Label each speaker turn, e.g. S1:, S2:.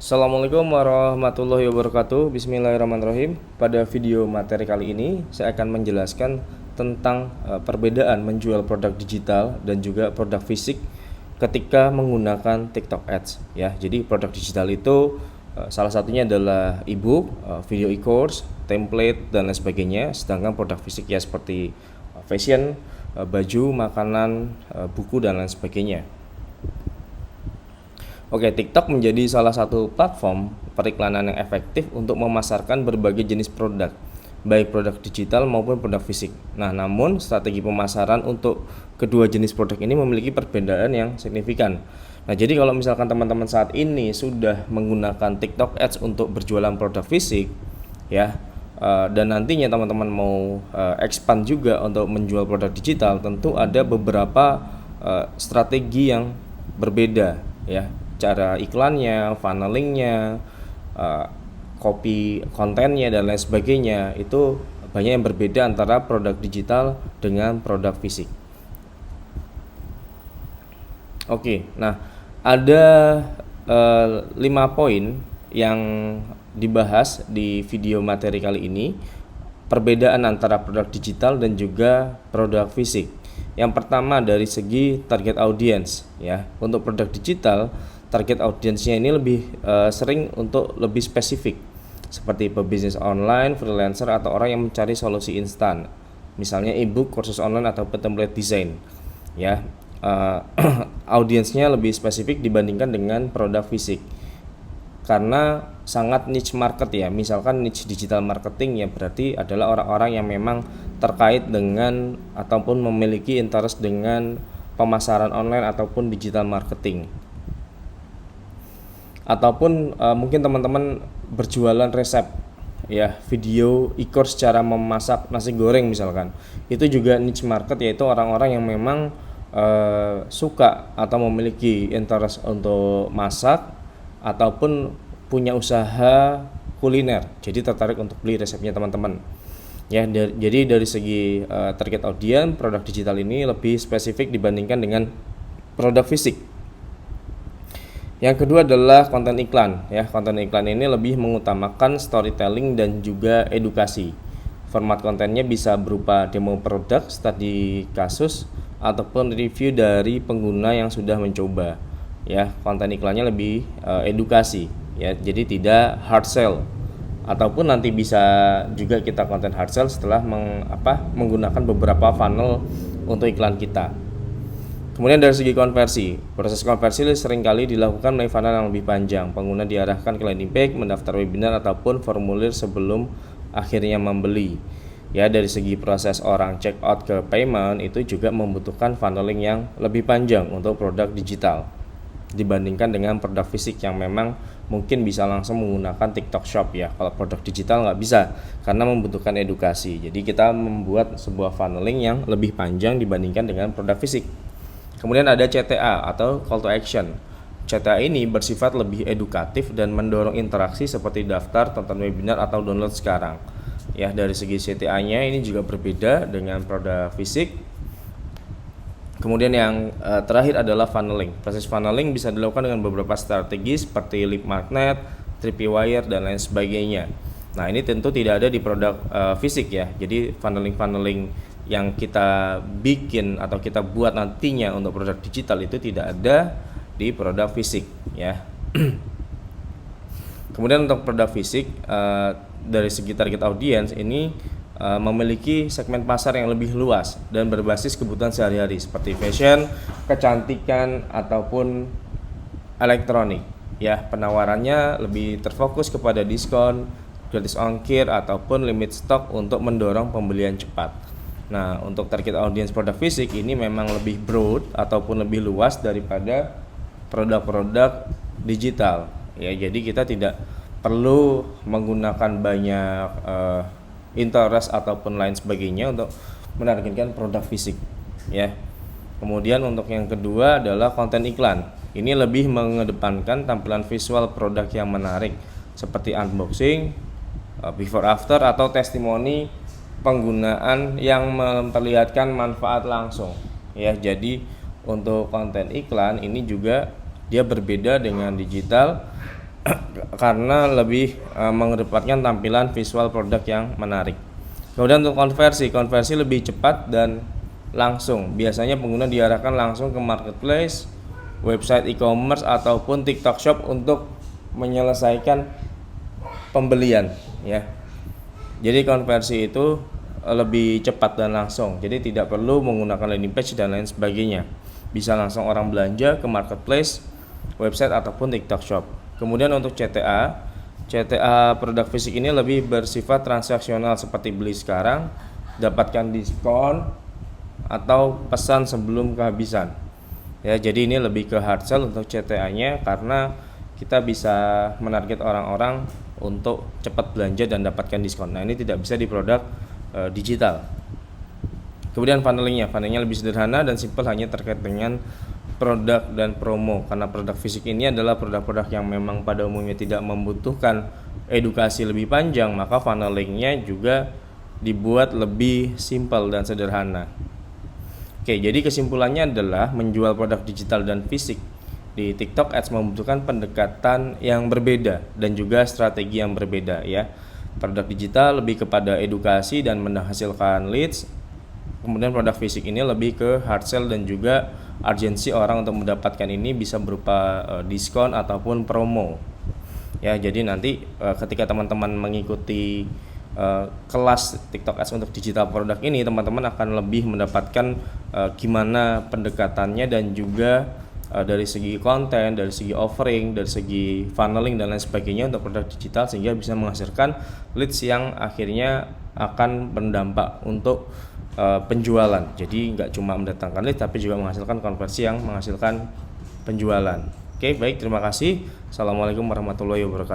S1: Assalamualaikum warahmatullahi wabarakatuh. Bismillahirrahmanirrahim. Pada video materi kali ini saya akan menjelaskan tentang perbedaan menjual produk digital dan juga produk fisik ketika menggunakan TikTok Ads ya. Jadi produk digital itu salah satunya adalah ebook, video e-course, template dan lain sebagainya. Sedangkan produk fisik ya seperti fashion, baju, makanan, buku dan lain sebagainya. Oke, TikTok menjadi salah satu platform periklanan yang efektif untuk memasarkan berbagai jenis produk, baik produk digital maupun produk fisik. Nah, namun strategi pemasaran untuk kedua jenis produk ini memiliki perbedaan yang signifikan. Nah, jadi kalau misalkan teman-teman saat ini sudah menggunakan TikTok Ads untuk berjualan produk fisik, ya, dan nantinya teman-teman mau expand juga untuk menjual produk digital, tentu ada beberapa strategi yang berbeda, ya. Cara iklannya, funnelingnya, copy kontennya dan lain sebagainya itu banyak yang berbeda antara produk digital dengan produk fisik. Oke, nah ada 5 poin yang dibahas di video materi kali ini, perbedaan antara produk digital dan juga produk fisik. Yang pertama dari segi target audience ya. Untuk produk digital target audiensnya ini lebih sering untuk lebih spesifik seperti pebisnis online, freelancer atau orang yang mencari solusi instan, misalnya ebook, kursus online atau template desain ya. Audiensnya lebih spesifik dibandingkan dengan produk fisik karena sangat niche market ya. Misalkan niche digital marketing ya berarti adalah orang-orang yang memang terkait dengan ataupun memiliki interest dengan pemasaran online ataupun digital marketing. Ataupun mungkin teman-teman berjualan resep ya, video e-course cara memasak nasi goreng misalkan, itu juga niche market, yaitu orang-orang yang memang suka atau memiliki interest untuk masak ataupun punya usaha kuliner, jadi tertarik untuk beli resepnya teman-teman ya. Jadi dari segi target audience, produk digital ini lebih spesifik dibandingkan dengan produk fisik. Yang kedua adalah konten iklan ya. Konten iklan ini lebih mengutamakan storytelling dan juga edukasi. Format kontennya bisa berupa demo produk, studi kasus ataupun review dari pengguna yang sudah mencoba. Ya, konten iklannya lebih edukasi ya. Jadi tidak hard sell. Ataupun nanti bisa juga kita konten hard sell setelah menggunakan beberapa funnel untuk iklan kita. Kemudian dari segi konversi, proses konversi seringkali dilakukan melalui funnel yang lebih panjang. Pengguna diarahkan ke landing page, mendaftar webinar ataupun formulir sebelum akhirnya membeli. Ya, dari segi proses orang check out ke payment itu juga membutuhkan funneling yang lebih panjang untuk produk digital dibandingkan dengan produk fisik yang memang mungkin bisa langsung menggunakan TikTok Shop ya. Kalau produk digital nggak bisa karena membutuhkan edukasi. Jadi kita membuat sebuah funneling yang lebih panjang dibandingkan dengan produk fisik. Kemudian ada CTA atau call to action. CTA ini bersifat lebih edukatif dan mendorong interaksi seperti daftar, tonton webinar atau download sekarang. Ya, dari segi CTA-nya ini juga berbeda dengan produk fisik. Kemudian yang terakhir adalah funneling. Proses funneling bisa dilakukan dengan beberapa strategi seperti lead magnet, tripwire dan lain sebagainya. Nah, ini tentu tidak ada di produk fisik ya. Jadi funneling yang kita bikin atau kita buat nantinya untuk produk digital itu tidak ada di produk fisik ya. Kemudian untuk produk fisik dari segi target audience ini memiliki segmen pasar yang lebih luas dan berbasis kebutuhan sehari-hari seperti fashion, kecantikan ataupun elektronik ya. Penawarannya lebih terfokus kepada diskon, gratis ongkir ataupun limit stok untuk mendorong pembelian cepat. Nah, untuk target audience produk fisik ini memang lebih broad ataupun lebih luas daripada produk-produk digital ya. Jadi kita tidak perlu menggunakan banyak interest ataupun lain sebagainya untuk menargetkan produk fisik ya. Kemudian untuk yang kedua adalah konten iklan. Ini lebih mengedepankan tampilan visual produk yang menarik seperti unboxing, before after atau testimoni penggunaan yang memperlihatkan manfaat langsung ya. Jadi untuk konten iklan ini juga dia berbeda dengan digital karena lebih mengedepankan tampilan visual produk yang menarik. Kemudian untuk konversi lebih cepat dan langsung. Biasanya pengguna diarahkan langsung ke marketplace, website e-commerce ataupun TikTok Shop untuk menyelesaikan pembelian, ya. Jadi konversi itu lebih cepat dan langsung. Jadi tidak perlu menggunakan landing page dan lain sebagainya. Bisa langsung orang belanja ke marketplace, website ataupun TikTok Shop. Kemudian untuk CTA produk fisik ini lebih bersifat transaksional seperti beli sekarang, dapatkan diskon atau pesan sebelum kehabisan. Ya, jadi ini lebih ke hard sell untuk CTA-nya karena kita bisa menarget orang-orang untuk cepat belanja dan dapatkan diskon. Nah, ini tidak bisa di produk digital. Kemudian funnelingnya lebih sederhana dan simpel, hanya terkait dengan produk dan promo. Karena produk fisik ini adalah produk-produk yang memang pada umumnya tidak membutuhkan edukasi lebih panjang, maka funnelingnya juga dibuat lebih simpel dan sederhana. Oke, jadi kesimpulannya adalah menjual produk digital dan fisik di TikTok Ads membutuhkan pendekatan yang berbeda dan juga strategi yang berbeda, ya. Produk digital lebih kepada edukasi dan menghasilkan leads. Kemudian produk fisik ini lebih ke hard sell dan juga urgensi orang untuk mendapatkan ini bisa berupa diskon ataupun promo. Ya, jadi nanti ketika teman-teman mengikuti kelas TikTok Ads untuk digital produk ini, teman-teman akan lebih mendapatkan gimana pendekatannya dan juga dari segi konten, dari segi offering, dari segi funneling dan lain sebagainya untuk produk digital, sehingga bisa menghasilkan leads yang akhirnya akan berdampak untuk penjualan. Jadi nggak cuma mendatangkan lead tapi juga menghasilkan konversi yang menghasilkan penjualan. Oke, baik, terima kasih. Assalamualaikum warahmatullahi wabarakatuh.